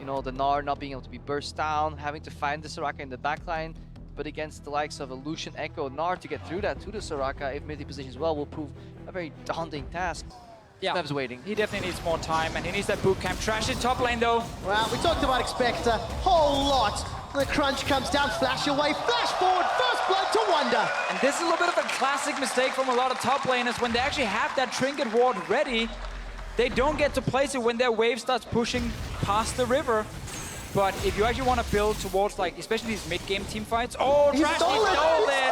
You know, the Gnar not being able to be burst down, having to find the Soraka in the backline. But against the likes of a Lucian, Ekko, Gnar to get through that to the Soraka, if mithy positions well, will prove a very daunting task. Yeah, Snap's waiting. He definitely needs more time, and he needs that boot camp. Trashy top lane though. Well, we talked about expect a whole lot. The crunch comes down, flash away, flash forward, first blood to Wunder. And this is a little bit of a classic mistake from a lot of top laners. When they actually have that trinket ward ready, they don't get to place it when their wave starts pushing past the river. But if you actually want to build towards, like, especially these mid-game team fights, oh, Trashy stole it!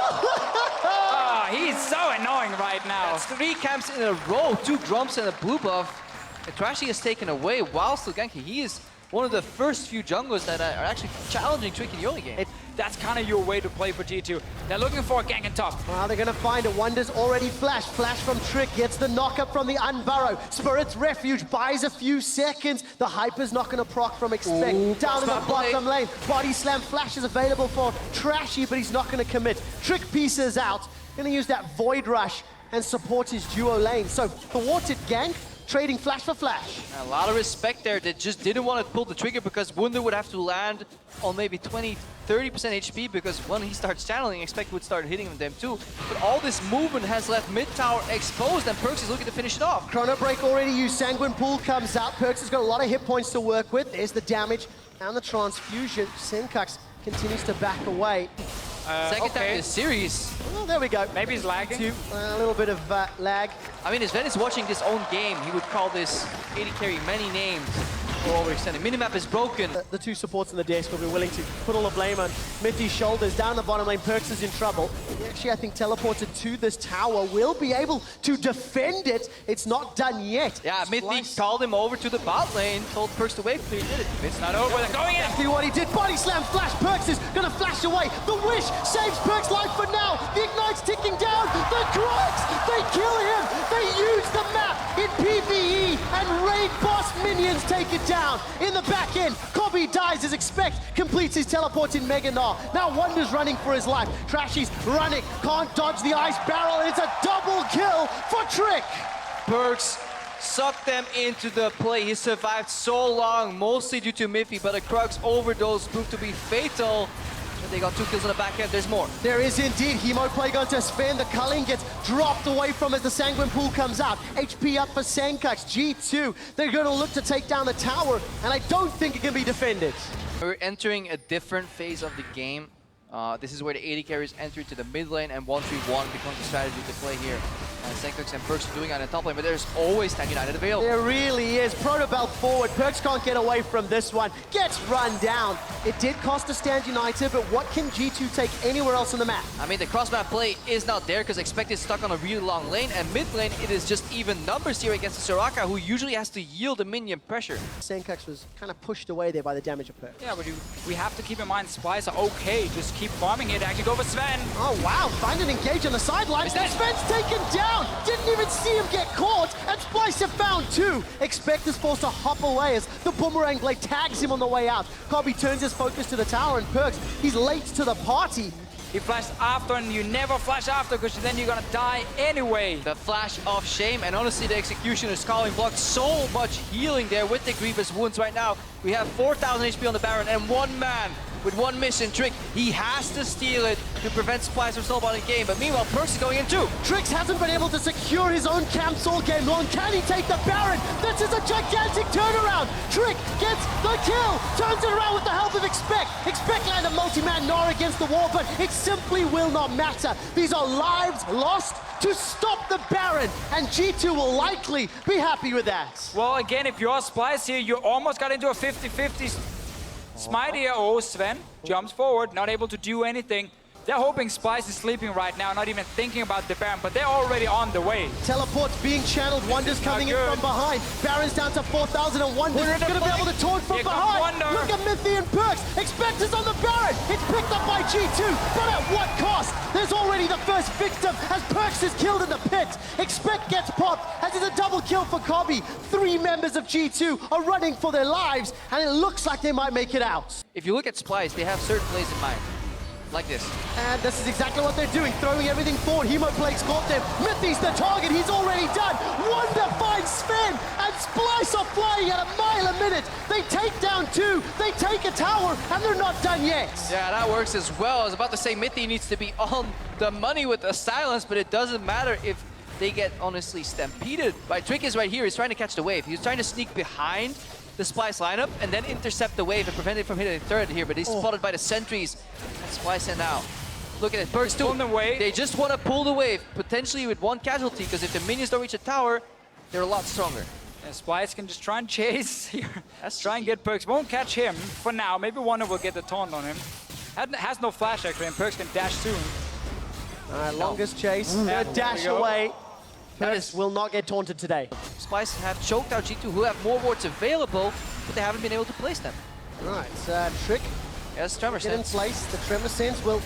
Oh, he's so annoying right now. That's 3 camps in a row, 2 Grumps and a blue buff. And Trashy is taken away while still ganking. He is one of the first few junglers that are actually challenging Trick in the early game. That's kind of your way to play for G2. They're looking for a gank and top. Well, they're gonna find it. Wunder's already flashed. Flash from Trick, gets the knock-up from the Unburrow. Spirit's Refuge buys a few seconds. The Hyper's not gonna proc from expect. Ooh, down in the bottom lane. Body Slam flash is available for Trashy, but he's not gonna commit. Trick pieces out. Gonna use that Void Rush and support his duo lane. So, thwarted gank, trading flash for flash. A lot of respect there. They just didn't want to pull the trigger because Wunder would have to land on maybe 20-30% HP because when he starts channeling, expect would start hitting them too. But all this movement has left mid tower exposed and Perkz is looking to finish it off. Chrono Break already used. Sanguine Pool comes out. Perkz has got a lot of hit points to work with. There's the damage and the transfusion. Sencux continues to back away. Second time in this series. Well, there we go. Maybe he's lagging. A little bit of lag. I mean, if Zven is watching his own game, he would call this AD carry many names or overextended. Minimap is broken. The 2 supports in the DS will be willing to put all the blame on Mithy's shoulders. Down the bottom lane, Perkz is in trouble. He actually, I think, teleported to this tower. Will be able to defend it. It's not done yet. Yeah, Mithy called him over to the bot lane, told Perkz to wave clear, he did it. It's not over, they're going in! Exactly what he did. Body slam, flash. Perkz is gonna flash away. The wish saves Perkz' life for now. The ignite's ticking down. The Gragas, they kill him. They use the map in PvE, and raid boss minions take it down. In the back end, Kobbe dies as expect, completes his teleport in Mega Gnar. Now Wunder's running for his life. Trashy's running, can't dodge the ice barrel, and it's a double kill for Trick. Perkz sucked them into the play. He survived so long, mostly due to mithy, but a Krug's overdose proved to be fatal. And they got 2 kills on the back end. There's more. There is indeed. Hemo Plague onto Sven. The culling gets dropped away from as the Sanguine Pool comes out. HP up for Sencux. G2. They're going to look to take down the tower, and I don't think it can be defended. We're entering a different phase of the game. This is where the AD carries enter into the mid lane, and 1-3-1 becomes the strategy to play here. Sencux and Perkz are doing it on the top lane, but there's always Tag United available. There really is. Protobelt forward. Perkz can't get away from this one. Gets run down. It did cost a stand United, but what can G2 take anywhere else on the map? I mean, the cross-map play is not there because Expect is stuck on a really long lane, and mid lane, it is just even numbers here against the Soraka, who usually has to yield the minion pressure. Sencux was kind of pushed away there by the damage of Perkz. Yeah, but we have to keep in mind, SPLYCE are okay. Just keep farming it. Actually go for Zven. Oh, wow. Find an engage on the sideline. Sven's taken down. Didn't even see him get caught. And SPLYCE have found 2. Expect is forced to hop away as the Boomerang Blade tags him on the way out. Kobbe turns his focus to the tower, and Perkz, he's late to the party. He flashed after, and you never flash after because then you're gonna die anyway. The flash of shame, and honestly, the execution is calling blocked so much healing there with the Grievous wounds right now. We have 4,000 HP on the Baron, and 1 man with 1 mission. Trick, he has to steal it to prevent SPLYCE from snowballing the game, but meanwhile, Perkz is going in too. Trix hasn't been able to secure his own camps all game long. Can he take the Baron? This is a gigantic turnaround. Trick gets the kill, turns it around with the help of Expect. Expect land a multi-man Gnar against the wall, but it simply will not matter. These are lives lost to stop the Baron, and G2 will likely be happy with that. Well, again, if you're SPLYCE here, you almost got into a 50-50 smite here. Oh, Zven jumps forward, not able to do anything. They're hoping SPLYCE is sleeping right now, not even thinking about the Baron, but they're already on the way. Teleport's being channeled, Wunder's coming in from behind. Baron's down to 4,000 and Wunder's going to be able to taunt from behind. Look at mithy and Perkz. Expect is on the Baron. It's picked up by G2, but at what cost? There's already the first victim as Perkz is killed in the pit. Expect gets popped as it's a double kill for Kobbe. 3 members of G2 are running for their lives, and it looks like they might make it out. If you look at SPLYCE, they have certain plays in mind. like this. And this is exactly what they're doing, throwing everything forward. Hemoplague's got them. Mithy's the target, he's already done. Wunder finds Sven, and SPLYCE are flying at a mile a minute. They take down 2, they take a tower, and they're not done yet. Yeah, that works as well. I was about to say mithy needs to be on the money with the silence, but it doesn't matter if they get honestly stampeded. Trick is right here, he's trying to catch the wave. He's trying to sneak behind the SPLYCE lineup and then intercept the wave and prevent it from hitting the turret here, but he's spotted by the sentries. And SPLYCE in now. Look at it, Perkz too. On the wave. They just want to pull the wave, potentially with 1 casualty, because if the minions don't reach the tower, they're a lot stronger. And SPLYCE can just try and chase here. That's try and get Perkz. Won't catch him for now. Maybe Wunder will get the taunt on him. Has no flash actually, and Perkz can dash soon. All right, longest chase, dash go. away. That Perkz will not get taunted today. SPLYCE have choked out G2, who have more wards available, but they haven't been able to place them. All right, Trick. Yes, Tremor Get in Sense. place. The Tremor Sense will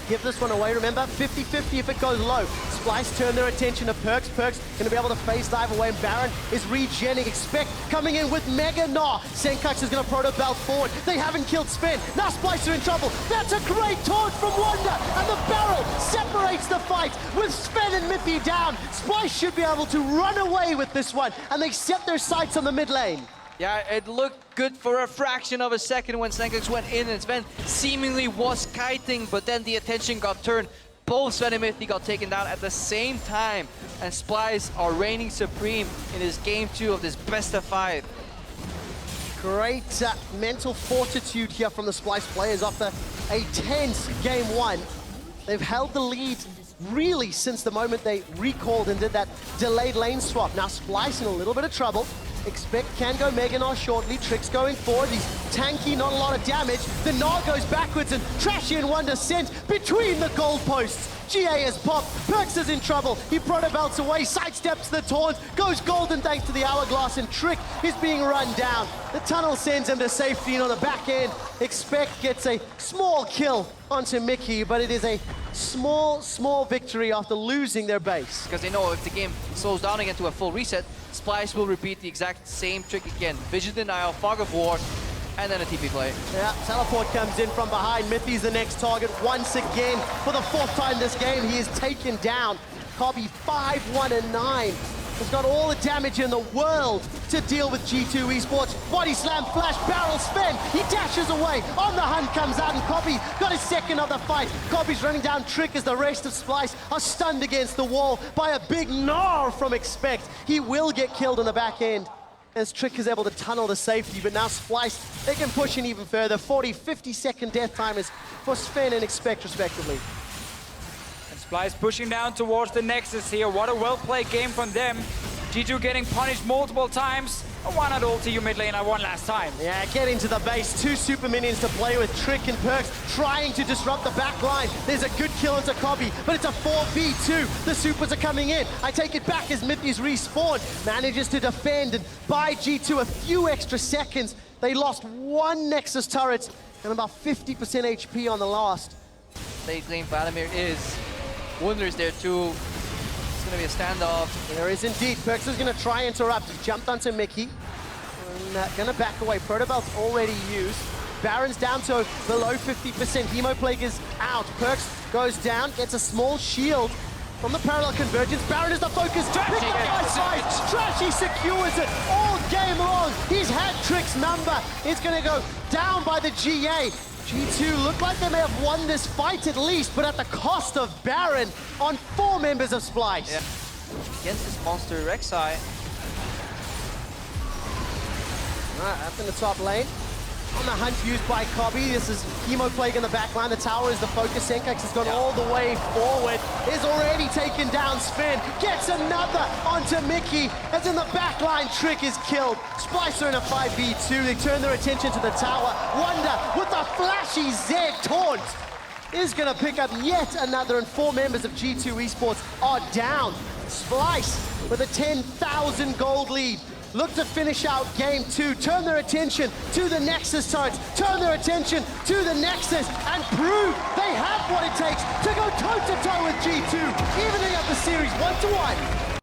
give this one away. Remember, 50-50 if it goes low. SPLYCE turn their attention to Perkz. Perkz going to be able to phase dive away, and Baron is regenning. Expect coming in with Mega Gnar. Sencux is going to proto belt forward. They haven't killed Sven. Now SPLYCE are in trouble. That's a great taunt from Wunder, and the barrel separates the fight with Sven and mithy down. SPLYCE should be able to run away with this one, and they set their sights on the mid lane. Yeah, it looked good for a fraction of a second when Sencux went in, and Zven seemingly was kiting, but then the attention got turned. Both Sven and mithy got taken down at the same time, and SPLYCE are reigning supreme in this game 2 of this best of 5. Great mental fortitude here from the SPLYCE players after a tense game 1. They've held the lead really since the moment they recalled and did that delayed lane swap. Now SPLYCE in a little bit of trouble. Expect can go Mega Gnar shortly. Trick's going forward. He's tanky, not a lot of damage. The Gnar goes backwards, and Trashy and Wunder sent between the goalposts. GA has popped. Perkz is in trouble. He proto belts away, sidesteps the taunt, goes golden thanks to the hourglass, and Trick is being run down. The tunnel sends him to safety, and on the back end, Expect gets a small kill onto Mikyx, but it is a small victory after losing their base. Because they know if the game slows down again to a full reset, SPLYCE will repeat the exact same trick again. Vision denial, fog of war, and then a TP play. Yeah, teleport comes in from behind. Mithy's the next target once again. For the 4th time this game, he is taken down. Kobbe 5-1-9. He's got all the damage in the world to deal with G2 Esports. Body slam, flash, barrel, Sven. He dashes away. On the hunt comes out, and Kobbe got his second of the fight. Kobbe's running down Trick as the rest of SPLYCE are stunned against the wall by a big Gnar from Expect. He will get killed on the back end as Trick is able to tunnel to safety, but now SPLYCE, they can push in even further. 40-50 second death timers for Sven and Expect respectively. SPLYCE pushing down towards the Nexus here. What a well-played game from them. G2 getting punished multiple times. Why not ulti you mid lane? I won last time. Yeah, get into the base. 2 super minions to play with. Trick and Perkz trying to disrupt the back line. There's a good kill into Kobbe, but it's a 4v2. The supers are coming in. I take it back as mithy's respawned. Manages to defend and buy G2 a few extra seconds. They lost 1 Nexus turret and about 50% HP on the last. Late lane Vladimir is. Wunder's there too. It's gonna be a standoff. There is indeed. Perkz is gonna try and interrupt. He jumped onto Mikyx. And gonna back away. Protobelt's already used. Baron's down to below 50%. Hemoplague is out. Perkz goes down, gets a small shield from the parallel convergence. Baron is the focus. Picked up by SPLYCE. Trashy secures it all game long. He's had Trick's number. It's gonna go down by the GA. G2 look like they may have won this fight at least, but at the cost of Baron on 4 members of SPLYCE. Yeah. Against this monster Rek'Sai. Alright, up in the top lane. On the hunt used by Kobbe. This is Hemoplague in the back line. The tower is the focus. Sencux has gone all the way forward. Is already taken down. Sven gets another onto Mikyx. As in the back line, Trick is killed. SPLYCE are in a 5v2. They turn their attention to the tower. Wunder with a flashy Z taunt is going to pick up yet another, and 4 members of G2 Esports are down. SPLYCE with a 10,000 gold lead. Look to finish out game 2, turn their attention to the Nexus turrets, turn their attention to the Nexus, and prove they have what it takes to go toe-to-toe with G2, evening up the series 1-1.